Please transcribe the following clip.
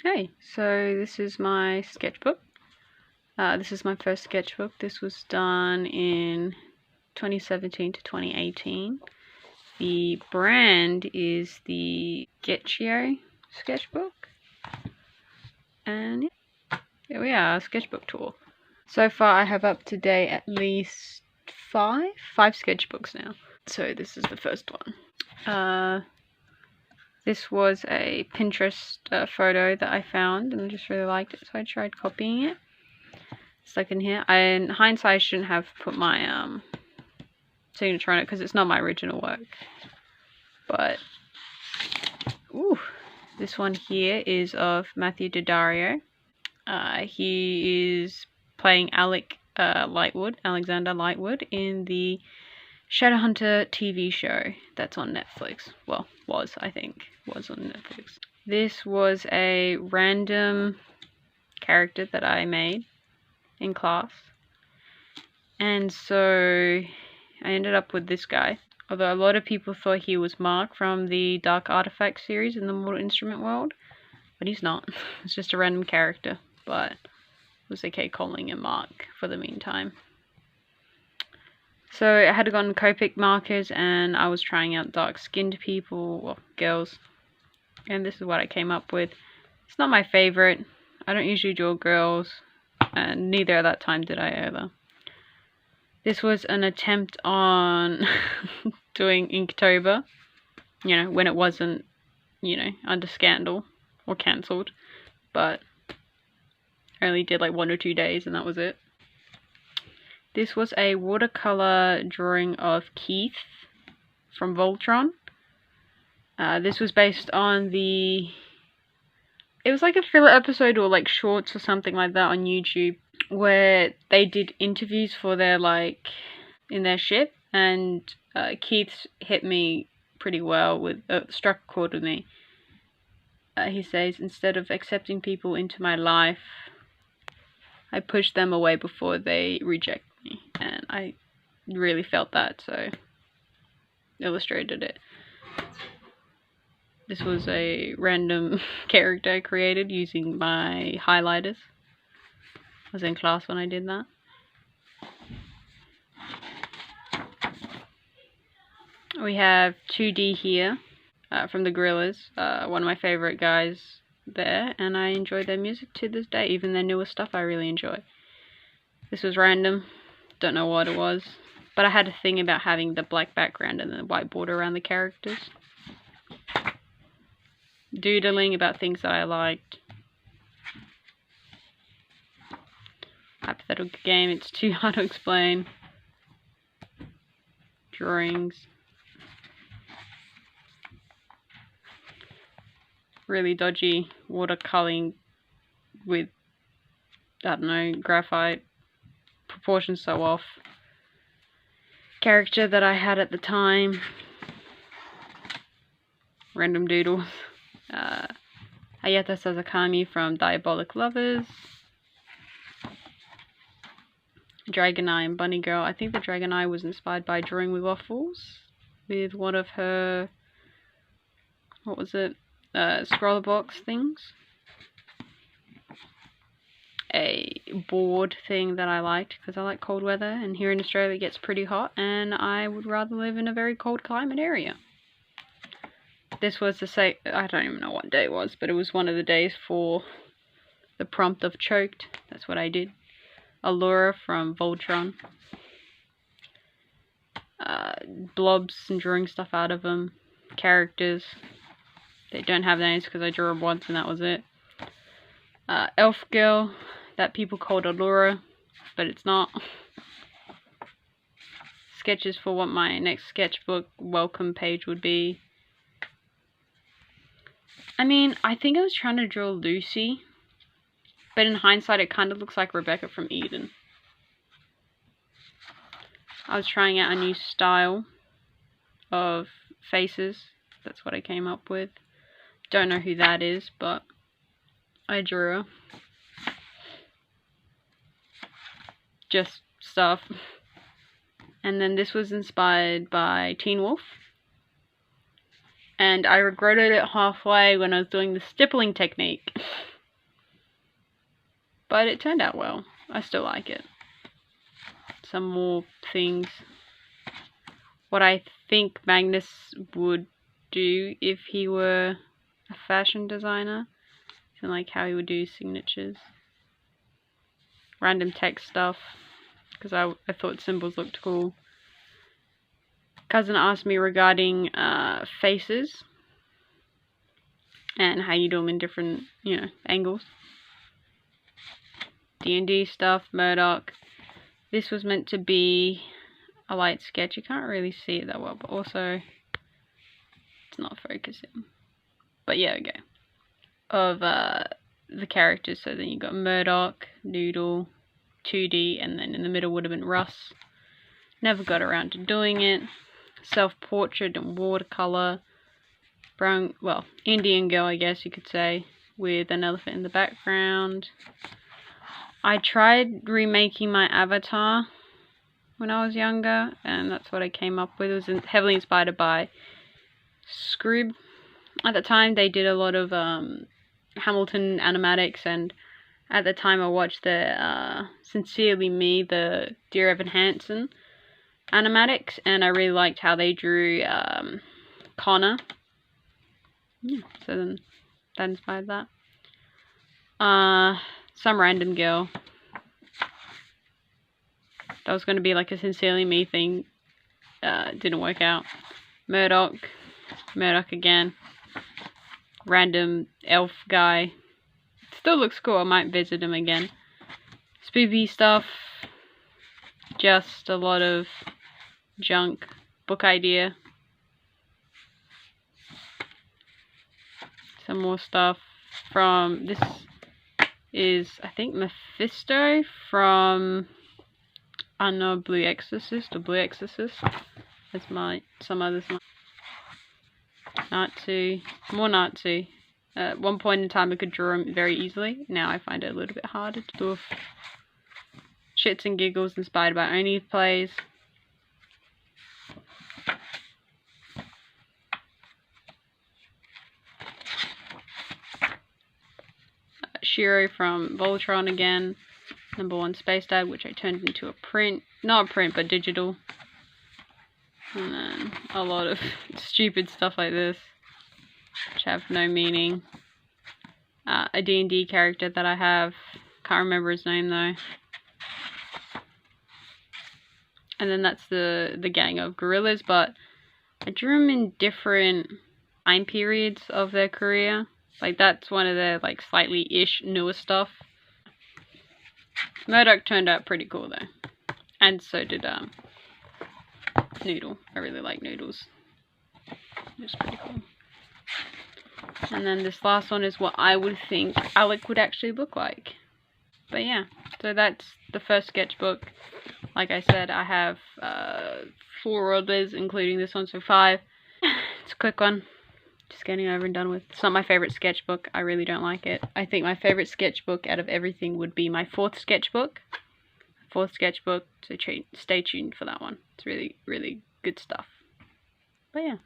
Okay, so this is my sketchbook. This is my first sketchbook. This was done in 2017 to 2018. The brand is the Sketchio sketchbook. And yeah, here we are, Sketchbooktour. So far I have up to date at least five sketchbooks now. So this is the first one. This was a Pinterest photo that I found and I just really liked it, so I tried copying it. Stuck in here. In hindsight, I shouldn't have put my signature on it because it's not my original work. But, ooh, this one here is of Matthew Daddario. He is playing Alexander Lightwood in the Shadowhunter TV show that's on Netflix. Well, was on Netflix. This was a random character that I made in class. And so I ended up with this guy. Although a lot of people thought he was Mark from the Dark Artifact series in the Mortal Instrument world. But he's not. It's just a random character. But it was okay calling him Mark for the meantime. So I had gotten Copic markers and I was trying out dark-skinned people, well, girls. And this is what I came up with. It's not my favorite. I don't usually draw girls. And neither at that time did I either. This was an attempt on doing Inktober. You know, when it wasn't, under scandal or cancelled. But I only did like 1 or 2 days and that was it. This was a watercolor drawing of Keith from Voltron. This was based on it was like a filler episode or like shorts or something like that on YouTube where they did interviews for their in their ship, and Keith hit me pretty well with struck a chord with me. He says, instead of accepting people into my life, I push them away before they reject me, and I really felt that, so illustrated it. This was a random character I created using my highlighters. I was in class when I did that. We have 2D here from the Gorillaz, one of my favorite guys there, and I enjoy their music to this day. Even their newer stuff I really enjoy. This was random, don't know what it was, but I had a thing about having the black background and the white border around the characters. Doodling about things that I liked. Hypothetical game, it's too hard to explain. Drawings. Really dodgy watercoloring with, I don't know, graphite. Proportions so off. Character that I had at the time. Random doodles. Ayata Sazakami from Diabolic Lovers. Dragon Eye and Bunny Girl. I think the Dragon Eye was inspired by Drawing with Waffles. With one of her, what was it? Scroller box things. A board thing that I liked because I like cold weather, and here in Australia it gets pretty hot and I would rather live in a very cold climate area. This was I don't even know what day it was, but it was one of the days for the prompt of Choked. That's what I did. Allura from Voltron. Blobs and drawing stuff out of them. Characters. They don't have names because I drew them once and that was it. Elf Girl, that people called Allura, but it's not. Sketches for what my next sketchbook welcome page would be. I mean, I think I was trying to draw Lucy, but in hindsight it kind of looks like Rebecca from Eden. I was trying out a new style of faces. That's what I came up with. Don't know who that is, but I drew her. Just stuff. And then this was inspired by Teen Wolf. And I regretted it halfway when I was doing the stippling technique. but it turned out well. I still like it. Some more things. What I think Magnus would do if he were a fashion designer, and like how he would do signatures, random text stuff, because I thought symbols looked cool. Cousin asked me regarding faces and how you do them in different, angles. D&D stuff, Murdoch. This was meant to be a light sketch. You can't really see it that well, but also it's not focusing. But yeah, okay. Of the characters. So then you got Murdoch, Noodle, 2D, and then in the middle would have been Russ. Never got around to doing it. Self-portrait and watercolor. Brown, well, Indian girl, I guess you could say, with an elephant in the background. I tried remaking my avatar when I was younger, and that's what I came up with. It was heavily inspired by Scrib. At the time, they did a lot of Hamilton animatics, and at the time I watched the Sincerely Me, the Dear Evan Hansen animatics, and I really liked how they drew Connor. Yeah, so then that inspired that. Some random girl. That was going to be like a Sincerely Me thing. Didn't work out. Murdoch again. Random elf guy. Still looks cool. I might visit him again. Spoopy stuff. Just a lot of junk. Book idea. Some more stuff from, this is, I think, Mephisto from, I don't know, Blue Exorcist or Blue Exorcist. That's some others. Natsu, more Natsu. At one point in time I could draw him very easily. Now I find it a little bit harder to do. Shits and Giggles inspired by Oni plays. Shiro from Voltron again. #1 Space Dad, which I turned into a print. Not a print, but digital. And then a lot of stupid stuff like this, which have no meaning. A D&D character that I have. Can't remember his name though. And then that's the gang of gorillas, but I drew them in different time periods of their career. Like that's one of their like slightly-ish newer stuff. Murdoch turned out pretty cool though. And so did Noodle. I really like Noodles. It's pretty cool. And then this last one is what I would think Alec would actually look like. But yeah, so that's the first sketchbook. Like I said, I have 4 others, including this one, so 5. It's a quick one. Just getting over and done with. It's not my favorite sketchbook. I really don't like it. I think my favorite sketchbook out of everything would be my 4th sketchbook. 4th sketchbook, so stay tuned for that one. It's really, really good stuff. But yeah.